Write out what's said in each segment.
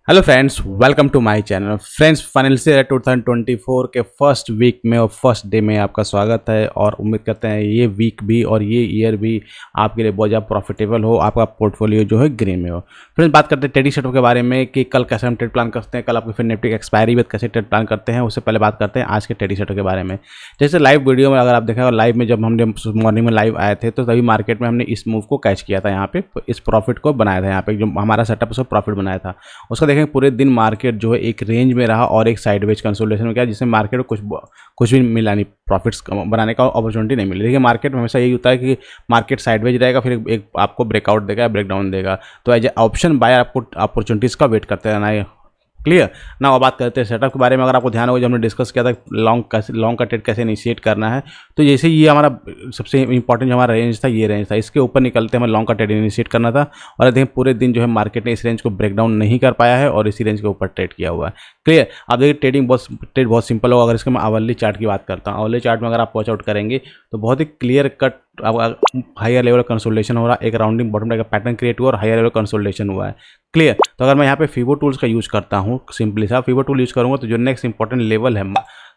Hello friends, welcome to my channel. Friends, financial year 2024 के first week में और first day में आपका स्वागत है और उम्मीद करते हैं ये वीक भी और ये ईयर भी आपके लिए बहुत ज़्यादा प्रॉफिटेबल हो, आपका पोर्टफोलियो जो है ग्रीन में हो। फ्रेंड्स, बात करते हैं ट्रेडिंग सेटअप के बारे में कि कल कैसे हम ट्रेड प्लान करते हैं, कल आपके फिर निफ्टी की एक्सपायरी में कैसे ट्रेड प्लान करते हैं। उससे पहले बात करते हैं आज के ट्रेडिंग सेटअप के बारे में। जैसे लाइव वीडियो में अगर आप देखा, लाइव में जब हमने मॉर्निंग में लाइव आए थे तो तभी मार्केट में हमने इस मूव को कैच किया था, यहाँ पे इस प्रॉफिट को बनाया था, यहाँ पे जो हमारा सेटअप उसको प्रॉफिट बनाया था। उसका देखें पूरे दिन मार्केट जो है एक रेंज में रहा और एक साइडवेज कंसोलिडेशन में गया, जिसमें मार्केट को कुछ भी मिला नहीं, प्रॉफिट्स बनाने का अपॉर्चुनिटी नहीं मिली। देखिए मार्केट में हमेशा यही होता है कि मार्केट साइडवेज रहेगा, फिर एक आपको ब्रेकआउट देगा, ब्रेकडाउन देगा। तो एज ए ऑप्शन बायर आपको अपॉर्चुनिटीज़ का वेट करते रहना है। क्लियर ना। और बात करते हैं सेटअप के बारे में। अगर आपको ध्यान होगा, जब हमने डिस्कस किया था लॉन्ग का ट्रेड कैसे इनिशिएट करना है, तो जैसे ये हमारा सबसे इंपॉर्टेंट जो हमारा रेंज था, ये रेंज था, इसके ऊपर निकलते हमें लॉन्ग का ट्रेड इनिशिएट करना था। और देखिए पूरे दिन जो है मार्केट ने इस रेंज को ब्रेकडाउन नहीं कर पाया है और इसी रेंज के ऊपर ट्रेड किया हुआ है। क्लियर। अब देखिए ट्रेड बहुत सिंपल होगा। अगर इसके मैं आवरली चार्ट की बात करता हूँ, आवरली चार्ट में अगर आप वॉच आउट करेंगे तो बहुत ही clear cut higher level consolidation हो रहा है, एक राउंडिंग बॉटम टाइप का पैटर्न क्रिएट हुआ और हायर लेवल कंसोलिडेशन हुआ है। क्लियर। तो अगर मैं यहाँ पे फीबो टूल्स का यूज करता हूँ, सिंपली सा फीबो टूल यूज करूँगा तो जो नेक्स्ट इंपॉर्टेंट लेवल है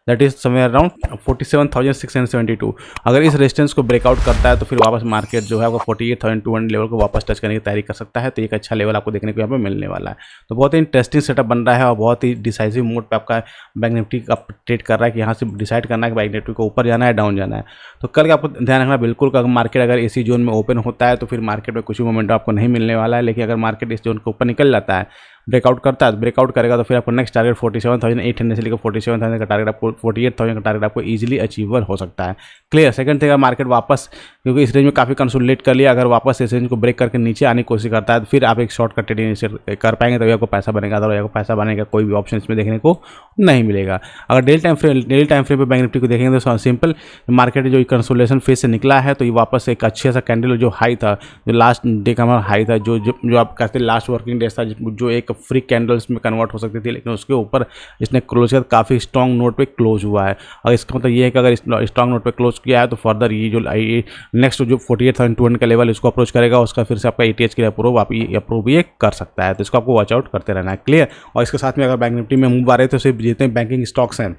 दैट इज समवेयर अराउंड 47,672। अगर इस रेजिस्टेंस को ब्रेकआउट करता है तो फिर वापस मार्केट जो है आपको 48,200 लेवल को वापस टच करने की तैयारी कर सकता है। तो एक अच्छा लेवल आपको देखने को यहाँ पे मिलने वाला है। तो बहुत ही इंटरेस्टिंग सेटअप बन रहा है और बहुत ही डिसाइसिव मोड पे आपका बैंक निफ्टी का ट्रेड कर रहा है कि यहाँ से डिसाइड करना है कि बैंक निफ्टी को ऊपर जाना है डाउन जाना है। तो कल आपको ध्यान रखना बिल्कुल, अगर मार्केट अगर इसी जोन में ओपन होता है तो फिर मार्केट में कुछ भी मोमेंट आपको नहीं मिलने वाला है। लेकिन अगर मार्केट इस जोन के ऊपर निकल जाता है, ब्रेकआउट करता है, ब्रेकआउट करेगा तो फिर आपको नेक्स्ट टारगेट 47,800 से लेकर 47,000 का टारगेट आपको 48,000 का टारगेट आपको इजीली अचीवेबल हो सकता है। क्लियर। सेकंड थिंग, मार्केट वापस, क्योंकि इस रेंज में काफ़ी कंसोलिडेट कर लिया, अगर वापस इस रेंज को ब्रेक करके नीचे आने की कोशिश करता है तो फिर आप एक शॉर्ट कट ट्रेडिंग कर पाएंगे, तभी आपको पैसा बनेगा। तो आपको पैसा बनेगा कोई भी ऑप्शन इसमें देखने को नहीं मिलेगा। अगर डेली टाइम फ्रेम पर बैंक निफ्टी को देखेंगे तो सिंपल मार्केट जो कंसोलिडेशन फेज से निकला है तो ये वापस एक अच्छे सा कैंडल जो हाई था, जो लास्ट डे का हमारा हाई था, जो आप कहते हैं लास्ट वर्किंग डेज था, जो एक फ्री कैंडल्स में कन्वर्ट हो सकती थी, लेकिन उसके ऊपर इसने क्लोज किया, काफ़ी स्ट्रॉन्ग नोट पे क्लोज हुआ है। और इसका मतलब ये है कि अगर स्ट्रॉन्ग नोट पे क्लोज किया है तो फर्दर ये जो नेक्स्ट जो 48,200 का लेवल इसको अप्रोच करेगा, उसका फिर से आपका ETH के लिए अप्रूव ये कर सकता है। तो इसको आपको वॉच आउट करते रहना है। क्लियर। और इसके साथ में अगर बैंक निफ्टी में मूव आ रहे हैं तो सिर्फ जितने बैंकिंग स्टॉक्स हैं,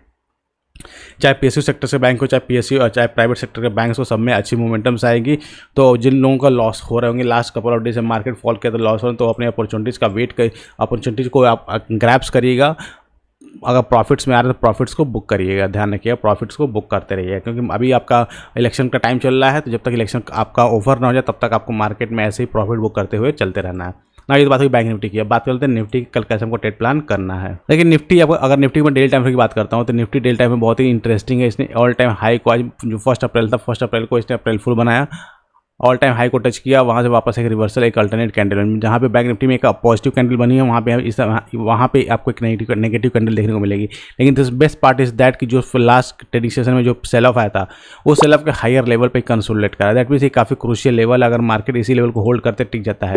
चाहे PSU सेक्टर से बैंक हो, चाहे PSU और चाहे प्राइवेट सेक्टर के बैंक हो, सब में अच्छी मोमेंटम्स आएगी। तो जिन लोगों का लॉस हो रहे होंगे लास्ट कपल ऑफ डेज से मार्केट फॉल किया तो लॉस हो, तो अपने अपॉर्चुनिटीज़ का वेट कर, अपॉर्चुनिटीज़ को आप ग्रैब्स करिएगा। अगर प्रॉफिट्स में आ रहे हैं तो प्रॉफिट्स को बुक करिएगा, ध्यान रखिएगा प्रॉफिट्स को बुक करते रहिए, क्योंकि अभी आपका इलेक्शन का टाइम चल रहा है। तो जब तक इलेक्शन आपका ओवर ना हो जाए तब तक आपको मार्केट में ऐसे ही प्रॉफिट बुक करते हुए चलते रहना है ना। ये तो बात हुई बैंक निफ्टी की। अब बात करते हैं निफ्टी कल कैसे हमको ट्रेड प्लान करना है। लेकिन निफ्टी अगर निफ्टी में डेली टाइम फ्रेम की बात करता हूँ तो निफ्टी डेली टाइम में बहुत ही इंटरेस्टिंग है। इसने ऑल टाइम हाई को आज जो 1 अप्रैल था, 1 अप्रैल को इसने अप्रैल फुल बनाया, ऑल टाइम हाई को टच किया, वहाँ से वापस एक रिवर्सल, एक अल्टरनेट कैंडल, जहाँ पे बैंक निफ्टी में एक पॉजिटिव कैंडल बनी है, वहाँ पे आपको एक नेगेटिव कैंडल देखने को मिलेगी। लेकिन this best part is that कि जो लास्ट ट्रेडिंग सेशन में जो सेल ऑफ आया था, वो सेल ऑफ के हायर लेवल पे कंसोलिडेट करा। दैट मीन्स ये काफ़ी क्रूशियल लेवल, अगर मार्केट इसी लेवल को होल्ड करते टिक जाता है,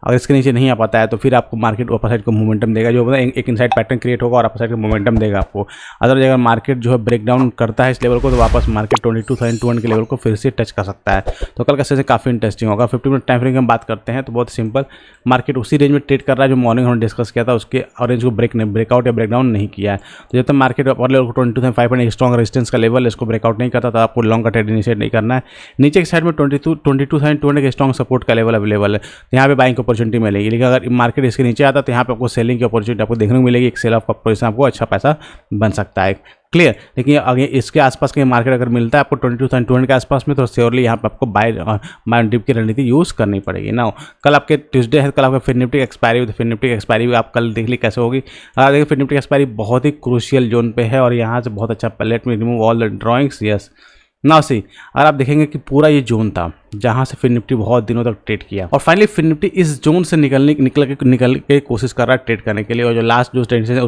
अगर इसके नीचे नहीं आ पाता है तो फिर आपको मार्केट अपर साइड को मोमेंटम देगा, जो एक इनसाइड पैटर्न क्रिएट होगा और अपर साइड का मोमेंटम देगा आपको। अदरवाइज अगर मार्केट जो है ब्रेकडाउन करता है इस लेवल को तो वापस मार्केट 22,200 के लेवल को फिर से टच कर सकता है। तो कल का सेशन काफ़ी इंटरेस्टिंग होगा। 50 मिनट टाइम फ्रेम की हम बात करते हैं तो बहुत सिंपल, मार्केट उसी रेंज में ट्रेड कर रहा है जो मॉर्निंग हमने डिस्कस किया था, उसके रेंज को ब्रेकआउट या ब्रेकडाउन नहीं किया है। तो जब तक मार्केट अपर लेवल को 22,500 एक स्ट्रॉन्ग रेजिस्टेंस का लेवल इसको ब्रेकआउट नहीं करता तो आपको लॉन्ग का ट्रेड इनिशिएट नहीं करना है। नीचे की साइड में 22,200 के स्ट्रॉन्ग सपोर्ट का लेवल अवेलेबल है, तो यहाँ पे बाइंग की अपॉर्चुनिटी मिलेगी। लेकिन अगर मार्केट इसके नीचे आता तो यहाँ पे आपको सेलिंग की अपॉर्चुनिटी आपको देखने को मिलेगी, एक सेल ऑफ का पोजीशन आपको अच्छा पैसा बन सकता है। क्लियर। लेकिन अगर इसके आसपास के मार्केट अगर मिलता है आपको 22,200 के आसपास में, तो श्योरली यहाँ पे आपको बाय डिप की रणनीति यूज़ करनी पड़ेगी ना। कल आपके ट्यूसडे है, कल आपका फिर निफ्टी एक्सपायरी, तो फिर निफ्टी एक्सपायरी आप कल देख ली कैसे होगी। अगर देखिए फिर निफ्टी एक्सपायरी बहुत ही क्रूशियल जोन पे है और यहाँ से बहुत अच्छा, let me remove all the drawings, yes ना सी। अगर आप देखेंगे कि पूरा ये जोन था जहाँ से फिर निफ्टी बहुत दिनों तक ट्रेड किया और फाइनली फिर निफ्टी इस जोन से निकल के कोशिश कर रहा है ट्रेड करने के लिए, और जो लास्ट जो रेजिस्टेंस है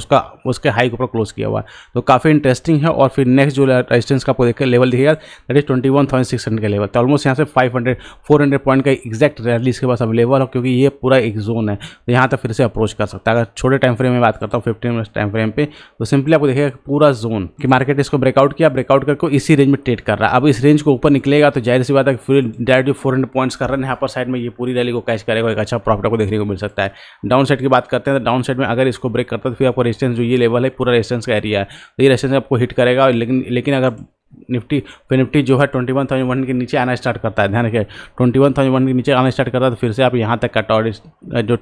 उसके हाई के ऊपर क्लोज किया हुआ है। तो काफ़ी इंटरेस्टिंग है। और फिर नेक्स्ट जो रेजिस्टेंस का आपको देखिए लेवल दिखेगा दैट इज 21,600 का लेवल। तो ऑलमोस्ट यहाँ से 400 पॉइंट का एग्जैक्ट रैली इसके पास अवेलेबल हो, क्योंकि ये पूरा एक जोन है, तो यहाँ तक फिर से अप्रोच कर सकता है। अगर छोटे टाइम फ्रेम में बात करता हूँ 15 मिनट टाइम फ्रेम पे, तो सिंपली आपको देखिएगा पूरा जोन कि मार्केट इसको ब्रेकआउट किया, ब्रेकआउट करके इसी रेंज में ट्रेड कर रहा है। अब इस रेंज को ऊपर निकलेगा तो जाहिर सी बात है फिर डायरेक्ट जो 400 पॉइंट्स का रन है अपर साइड में, ये पूरी रैली को कैच करेगा, एक अच्छा प्रॉफिट आपको देखने को मिल सकता है। डाउन साइड की बात करते हैं तो डाउन साइड में अगर इसको ब्रेक करता है तो फिर आपको रेजिस्टेंस जो ये लेवल है पूरा रेजिस्टेंस का एरिया है, तो ये रेजिस्टेंस आपको हिट करेगा। लेकिन अगर निफ्टी जो है 21,001 के नीचे आना स्टार्ट करता है, ध्यान रखिए 21,001 के नीचे आना स्टार्ट करता है तो फिर से आप यहाँ तक का जो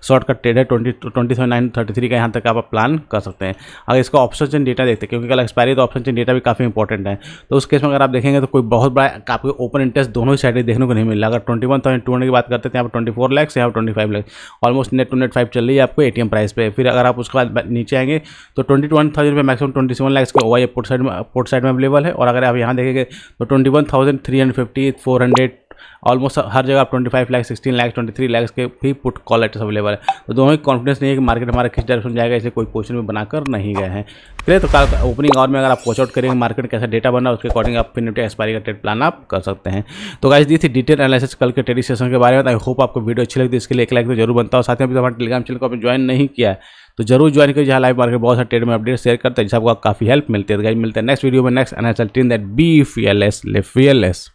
शॉर्ट का ट्रेड है 20,933 का यहाँ तक आप प्लान कर सकते हैं। अगर इसका ऑप्शन चेन डेटा देखते हैं, क्योंकि कल एक्सपायरी तो ऑप्शन चेन डेटा भी काफ़ी इंपॉर्टेंट है, तो उस केस में अगर आप देखेंगे तो कोई बहुत बड़ा आपको ओपन इंटरेस्ट दोनों ही साइड देखने को नहीं मिला। अगर 21,200 की बात करते हैं यहाँ पर 24 लाख, यहाँ पर 25 lakh, almost net to net 5 चल रही है आपको ATM प्राइस पे। फिर अगर आप उसके बाद नीचे आएंगे तो 21,000 पे मैक्सिमम 27 लाख के OI पोर्ट साइड में अवेलेबल है। और अगर आप यहाँ देखेंगे तो 21,350, 400 ऑलमोस्ट हर जगह आप 25 लाख, 16 लाख, 23 लाख के भी पुट कॉल लेटर्स अवेलेबल है। तो दोनों ही कॉन्फिडेंस नहीं है कि मार्केट हमारा किस डायरेक्शन जाएगा, इसलिए कोई पोजीशन में बनाकर नहीं गए हैं। चलिए तो कल ओपनिंग आवर में अगर आप वॉच आउट करेंगे मार्केट कैसा डेटा बना उसके अकॉर्डिंग आप फिर निफ्टी एक्सपायरी का ट्रेड प्लान आप कर सकते हैं। तो गाइस दी थी डिटेल एनालिसिस कल के ट्रेडिंग सेशन के बारे में। आई होप आपको वीडियो अच्छी लगी, इसके लिए एक लाइक तो जरूर बनता हो। साथ ही अभी हमारे टेलीग्राम चैनल को आपने ज्वाइन नहीं किया है तो जरूर ज्वाइन करिए, जहाँ लाइव मार्केट बहुत सारे ट्रेड में अपडेट शेयर करते हैं जिससे आपको काफ़ी हेल्प मिलती है। तो गाइस मिलते हैं नेक्स्ट वीडियो में next analysis team that be fearless, live fearless।